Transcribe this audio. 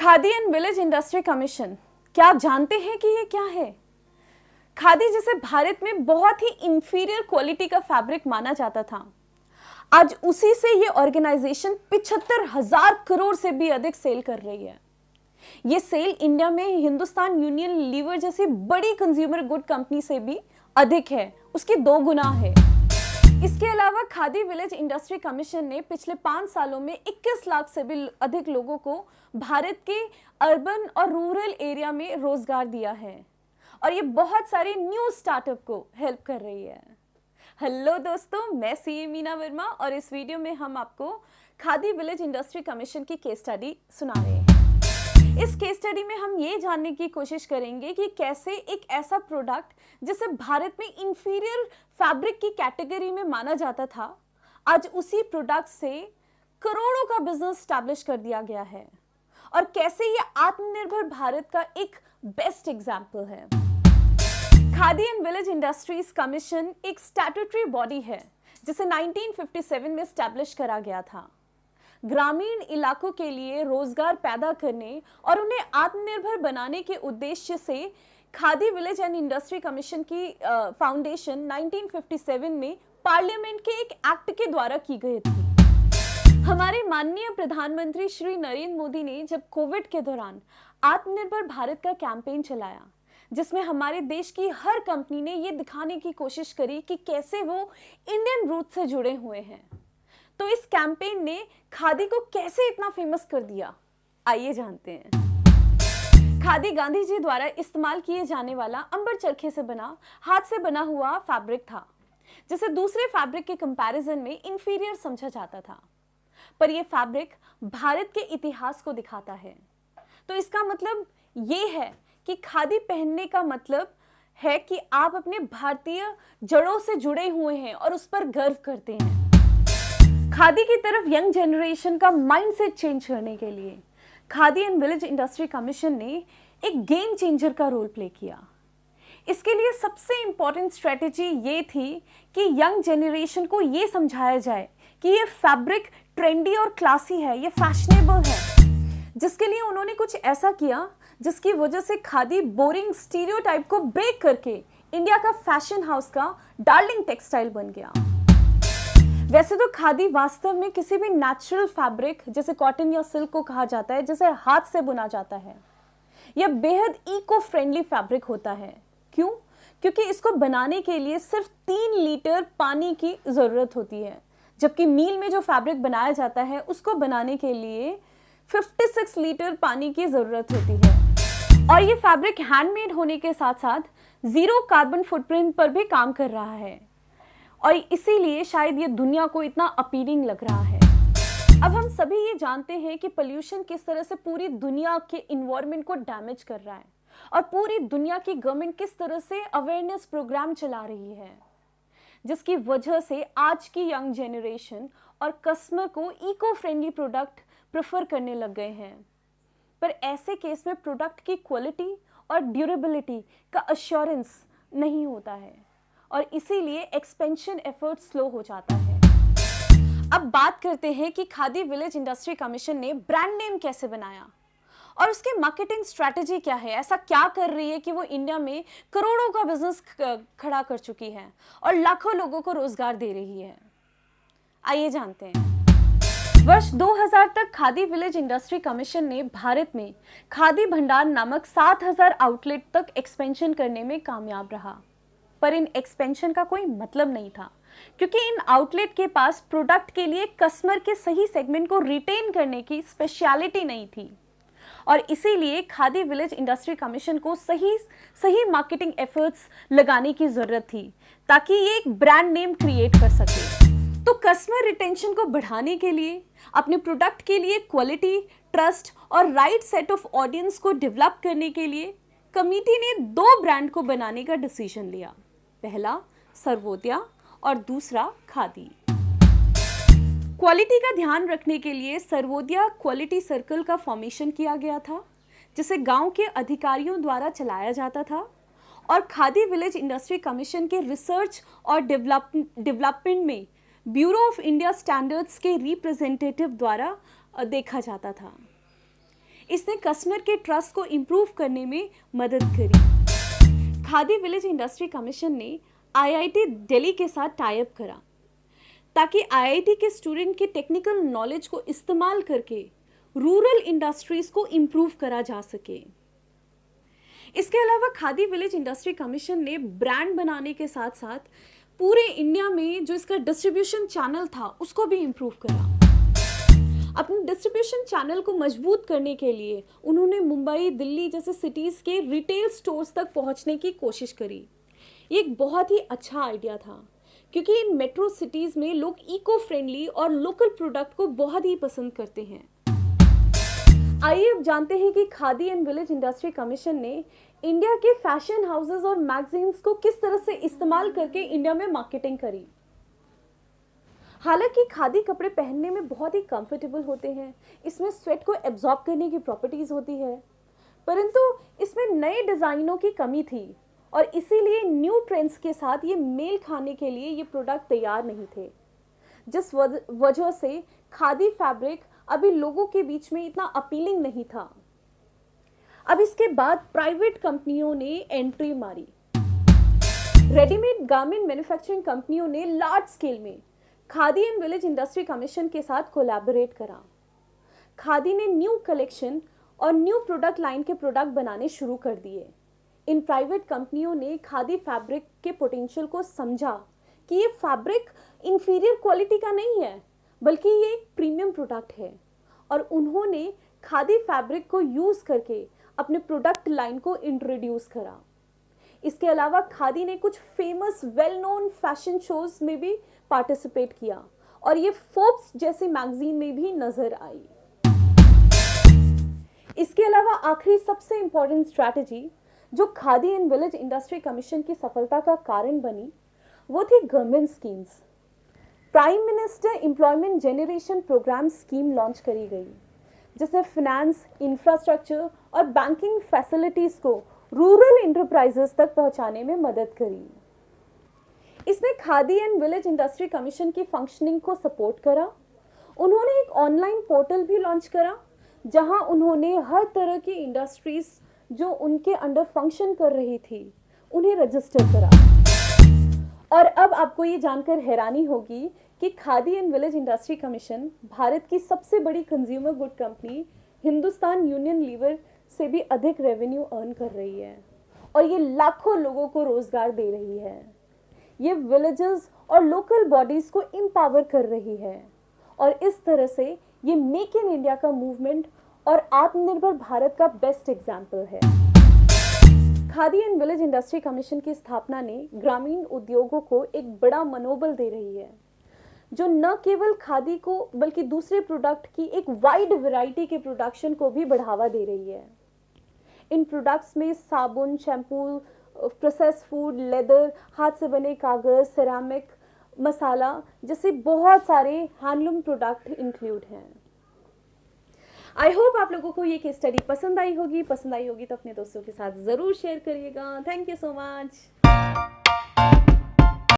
Khadi and village industry commission, क्या आप जानते हैं कि ये क्या है? खादी जिसे भारत में बहुत ही इंफीरियर क्वालिटी का फैब्रिक माना जाता था, आज उसी से ये ऑर्गेनाइजेशन 75,000 करोड़ से भी अधिक सेल कर रही है। ये सेल इंडिया में हिंदुस्तान यूनिलीवर जैसी बड़ी कंज्यूमर गुड कंपनी से भी अधिक है, उसकी 2 गुना है। इसके अलावा खादी विलेज इंडस्ट्री कमीशन ने पिछले 5 सालों में 21 लाख से भी अधिक लोगों को भारत के अर्बन और रूरल एरिया में रोजगार दिया है और ये बहुत सारे न्यू स्टार्टअप को हेल्प कर रही है। हेलो दोस्तों, मैं सीए मीना वर्मा और इस वीडियो में हम आपको खादी विलेज इंडस्ट्री कमीशन की केस स्टडी सुना रहे हैं। इस केस स्टडी में हम ये जानने की कोशिश करेंगे कि कैसे एक ऐसा प्रोडक्ट जिसे भारत में इंफीरियर फैब्रिक की कैटेगरी में माना जाता था, आज उसी प्रोडक्ट से करोड़ों का बिजनेस स्टैब्लिश कर दिया गया है और कैसे ये आत्मनिर्भर भारत का एक बेस्ट एग्जाम्पल है। Khadi and village industries commission एक स्टैट्यूटरी बॉडी है जिसे 1957 में स्टैब्लिश करा गया था। ग्रामीण इलाकों के लिए रोजगार पैदा करने और उन्हें आत्मनिर्भर बनाने के उद्देश्य से khadi village and industry commission की फाउंडेशन 1957 में पार्लियामेंट के एक एक्ट के द्वारा की गई थी। हमारे माननीय प्रधानमंत्री श्री नरेंद्र मोदी ने जब कोविड के दौरान आत्मनिर्भर भारत का कैंपेन चलाया, जिसमें हमारे देश की हर कंपनी ने ये दिखाने की कोशिश करी कि कैसे वो इंडियन रूट से जुड़े हुए हैं, तो इस कैंपेन ने खादी को कैसे इतना फेमस कर दिया, आइए जानते हैं। खादी गांधी जी द्वारा इस्तेमाल किए जाने वाला अंबर चरखे से बना, हाथ से बना हुआ फैब्रिक था, जिसे दूसरे फैब्रिक के कंपैरिजन में इंफीरियर समझा जाता था। पर यह फैब्रिक भारत के इतिहास को दिखाता है। तो इसका मतलब ये है कि खादी पहनने का मतलब है कि आप अपने भारतीय जड़ों से जुड़े हुए हैं और उस पर गर्व करते हैं। खादी की तरफ यंग जनरेशन का माइंडसेट चेंज करने के लिए khadi and village industry commission ने एक गेम चेंजर का रोल प्ले किया। इसके लिए सबसे इंपॉर्टेंट स्ट्रेटेजी ये थी कि यंग जनरेशन को ये समझाया जाए कि ये फैब्रिक ट्रेंडी और क्लासी है, ये फैशनेबल है, जिसके लिए उन्होंने कुछ ऐसा किया जिसकी वजह से खादी बोरिंग स्टीरियोटाइप को ब्रेक करके इंडिया का फैशन हाउस का डार्लिंग टेक्सटाइल बन गया। वैसे तो खादी वास्तव में किसी भी नेचुरल फैब्रिक जैसे कॉटन या सिल्क को कहा जाता है, जिसे हाथ से बुना जाता है, यह बेहद इको फ्रेंडली फैब्रिक होता है। क्यों? क्योंकि इसको बनाने के लिए सिर्फ 3 लीटर पानी की जरूरत होती है, जबकि मील में जो फैब्रिक बनाया जाता है उसको बनाने के लिए 56 लीटर पानी की जरूरत होती है। और ये फैब्रिक हैंडमेड होने के साथ साथ 0 कार्बन फुटप्रिंट पर भी काम कर रहा है और इसीलिए शायद ये दुनिया को इतना अपीलिंग लग रहा है। अब हम सभी ये जानते हैं कि पोल्यूशन किस तरह से पूरी दुनिया के इन्वायरमेंट को डैमेज कर रहा है और पूरी दुनिया की गवर्नमेंट किस तरह से अवेयरनेस प्रोग्राम चला रही है, जिसकी वजह से आज की यंग जनरेशन और कस्टमर को इको फ्रेंडली प्रोडक्ट प्रेफर करने लग गए हैं। पर ऐसे केस में प्रोडक्ट की क्वालिटी और ड्यूरेबिलिटी का अश्योरेंस नहीं होता है और इसीलिए एक्सपेंशन एफर्ट स्लो हो जाता है। अब बात करते हैं कि खादी विलेज इंडस्ट्री कमीशन ने ब्रांड नेम कैसे बनाया और उसकी मार्केटिंग स्ट्रैटेजी क्या है, ऐसा क्या कर रही है कि वो इंडिया में करोड़ों का बिजनेस खड़ा कर चुकी है और लाखों लोगों को रोजगार दे रही है, आइए जानते हैं। वर्ष 2000 तक खादी विलेज इंडस्ट्री कमीशन ने भारत में खादी भंडार नामक 7000 आउटलेट तक एक्सपेंशन करने में कामयाब रहा। पर इन एक्सपेंशन का कोई मतलब नहीं था, क्योंकि इन आउटलेट के पास प्रोडक्ट के लिए कस्टमर के सही सेगमेंट को रिटेन करने की स्पेशलिटी नहीं थी और इसीलिए खादी विलेज इंडस्ट्री कमीशन को सही मार्केटिंग एफर्ट्स लगाने की जरूरत थी ताकि ये एक ब्रांड नेम क्रिएट कर सके। तो कस्टमर रिटेंशन को बढ़ाने के लिए, अपने प्रोडक्ट के लिए क्वालिटी, ट्रस्ट और राइट सेट ऑफ ऑडियंस को डेवलप करने के लिए कमेटी ने 2 ब्रांड को बनाने का डिसीजन लिया। पहला सर्वोदया और दूसरा खादी। क्वालिटी का ध्यान रखने के लिए सर्वोदया क्वालिटी सर्कल का फॉर्मेशन किया गया था, जिसे गांव के अधिकारियों द्वारा चलाया जाता था और खादी विलेज इंडस्ट्री कमीशन के रिसर्च और डेवलपमेंट में ब्यूरो ऑफ इंडिया स्टैंडर्ड्स के रिप्रेजेंटेटिव द्वारा देखा जाता था। इसने कस्टमर के ट्रस्ट को इम्प्रूव करने में मदद करी। खादी विलेज इंडस्ट्री कमीशन ने आईआईटी दिल्ली के साथ टाई अप करा ताकि आईआईटी के स्टूडेंट के टेक्निकल नॉलेज को इस्तेमाल करके रूरल इंडस्ट्रीज को इम्प्रूव करा जा सके। इसके अलावा खादी विलेज इंडस्ट्री कमीशन ने ब्रांड बनाने के साथ साथ पूरे इंडिया में जो इसका डिस्ट्रीब्यूशन चैनल था उसको भी इम्प्रूव करा। अपने डिस्ट्रीब्यूशन चैनल को मजबूत करने के लिए उन्होंने मुंबई, दिल्ली जैसे सिटीज के रिटेल स्टोर्स तक पहुंचने की कोशिश करी। ये एक बहुत ही अच्छा आइडिया था क्योंकि इन मेट्रो सिटीज में लोग इको फ्रेंडली और लोकल प्रोडक्ट को बहुत ही पसंद करते हैं। आइए अब जानते हैं कि khadi and village industry commission ने इंडिया के फैशन हाउसेस और मैगजीन्स को किस तरह से इस्तेमाल करके इंडिया में मार्केटिंग करी। हालांकि खादी कपड़े पहनने में बहुत ही कंफर्टेबल होते हैं, इसमें स्वेट को एब्जॉर्ब करने की प्रॉपर्टीज होती है, परंतु इसमें नए डिजाइनों की कमी थी और इसीलिए न्यू ट्रेंड्स के साथ ये मेल खाने के लिए ये प्रोडक्ट तैयार नहीं थे, जिस वजह से खादी फैब्रिक अभी लोगों के बीच में इतना अपीलिंग नहीं था। अब इसके बाद प्राइवेट कंपनियों ने एंट्री मारी। रेडीमेड गारमेंट मैन्युफैक्चरिंग कंपनियों ने लार्ज स्केल में khadi and village industry commission के साथ कोलैबोरेट करा। खादी ने न्यू कलेक्शन और न्यू प्रोडक्ट लाइन के प्रोडक्ट बनाने शुरू कर दिए। इन प्राइवेट कंपनियों ने खादी फैब्रिक के पोटेंशियल को समझा कि ये फैब्रिक इंफीरियर क्वालिटी का नहीं है बल्कि ये एक प्रीमियम प्रोडक्ट है, और उन्होंने खादी फैब्रिक को यूज करके अपने प्रोडक्ट लाइन को इंट्रोड्यूस करा। इसके अलावा खादी ने कुछ famous well known fashion shows में भी पार्टिसिपेट किया और ये फोर्ब्स जैसे मैगजीन में भी नजर आई। इसके अलावा आखिरी सबसे इंपॉर्टेंट स्ट्रैटेजी जो Khadi and village industry commission की सफलता का कारण बनी वो थी government schemes. Prime minister employment generation programme scheme launch करी गई जिसने फाइनेंस, इंफ्रास्ट्रक्चर और बैंकिंग फैसिलिटीज को रूरल एंटरप्राइजेस तक पहुंचाने में मदद करी। इसने Khadi and village industry commission की फंक्शनिंग को सपोर्ट करा। उन्होंने एक ऑनलाइन पोर्टल भी लॉन्च करा जहां उन्होंने हर तरह की इंडस्ट्रीज जो उनके अंडर फंक्शन कर रही थी उन्हें रजिस्टर करा। और अब आपको ये जानकर हैरानी होगी कि khadi and village industry commission Bharat की सबसे बड़ी consumer good company Hindustan Unilever से भी अधिक रेवेन्यू अर्न कर रही है और ये लाखों लोगों को रोजगार दे रही है। ये विलेजेस और लोकल बॉडीज को एम्पावर कर रही है और इस तरह से ये मेक इन इंडिया का मूवमेंट और आत्मनिर्भर भारत का बेस्ट एग्जाम्पल है। Khadi and village industry commission की स्थापना ने ग्रामीण उद्योगों को एक बड़ा मनोबल दे रही है जो न केवल खादी को बल्कि दूसरे प्रोडक्ट की एक वाइड वैरायटी के प्रोडक्शन को भी बढ़ावा दे रही है। इन प्रोडक्ट्स में साबुन, शैम्पू, प्रोसेस फूड, लेदर, हाथ से बने कागज, सिरेमिक, मसाला जैसे बहुत सारे हैंडलूम प्रोडक्ट इंक्लूड हैं। आई होप आप लोगों को ये केस स्टडी पसंद आई होगी तो अपने दोस्तों के साथ जरूर शेयर करिएगा। Thank you so much.